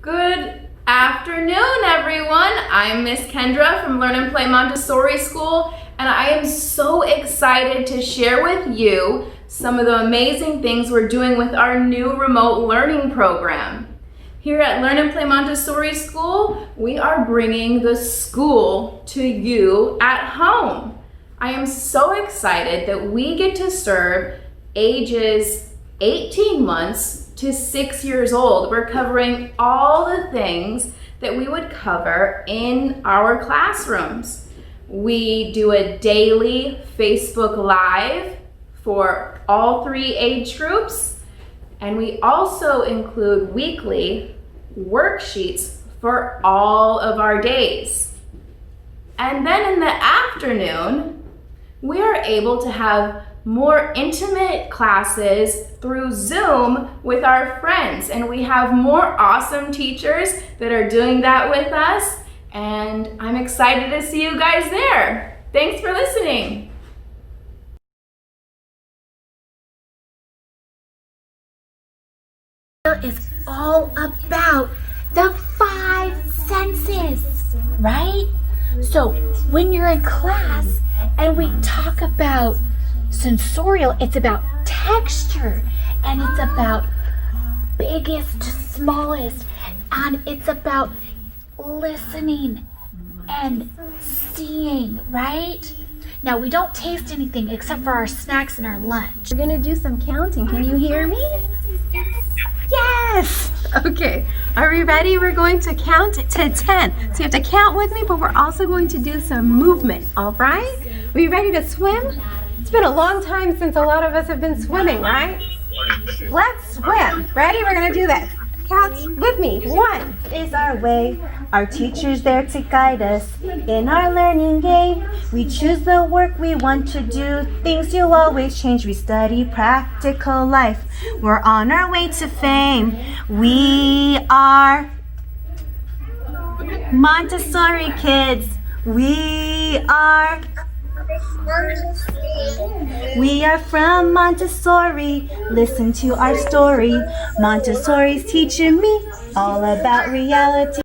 Good afternoon, everyone. I'm Miss Kendra from Learn and Play Montessori School, and I am so excited to share with you some of the amazing things we're doing with our new remote learning program. Here at Learn and Play Montessori School, we are bringing the school to you at home. I am so excited that we get to serve ages 18 months to 6 years old. We're covering all the things that we would cover in our classrooms. We do a daily Facebook Live for all 3 age groups, and we also include weekly worksheets for all of our days. And then in the afternoon, we are able to have more intimate classes through Zoom with our friends, and we have more awesome teachers that are doing that with us, and I'm excited to see you guys there. Thanks for listening. Is all about the 5 senses, right? So when you're in class and we talk about sensorial, it's about texture, and it's about biggest to smallest, and it's about listening and seeing, right? Now, we don't taste anything except for our snacks and our lunch. We're gonna do some counting. Can you hear me? Yes! Okay, are we ready? We're going to count to 10. So you have to count with me, but we're also going to do some movement, all right? Are you ready to swim? It's been a long time since a lot of us have been swimming, right? Let's swim. Ready? We're gonna do this. Count with me. 1 is our way. Our teacher's there to guide us in our learning game. We choose the work we want to do. Things you'll always change. We study practical life. We're on our way to fame. We are Montessori kids. We are from Montessori. Listen to our story. Montessori's teaching me all about reality.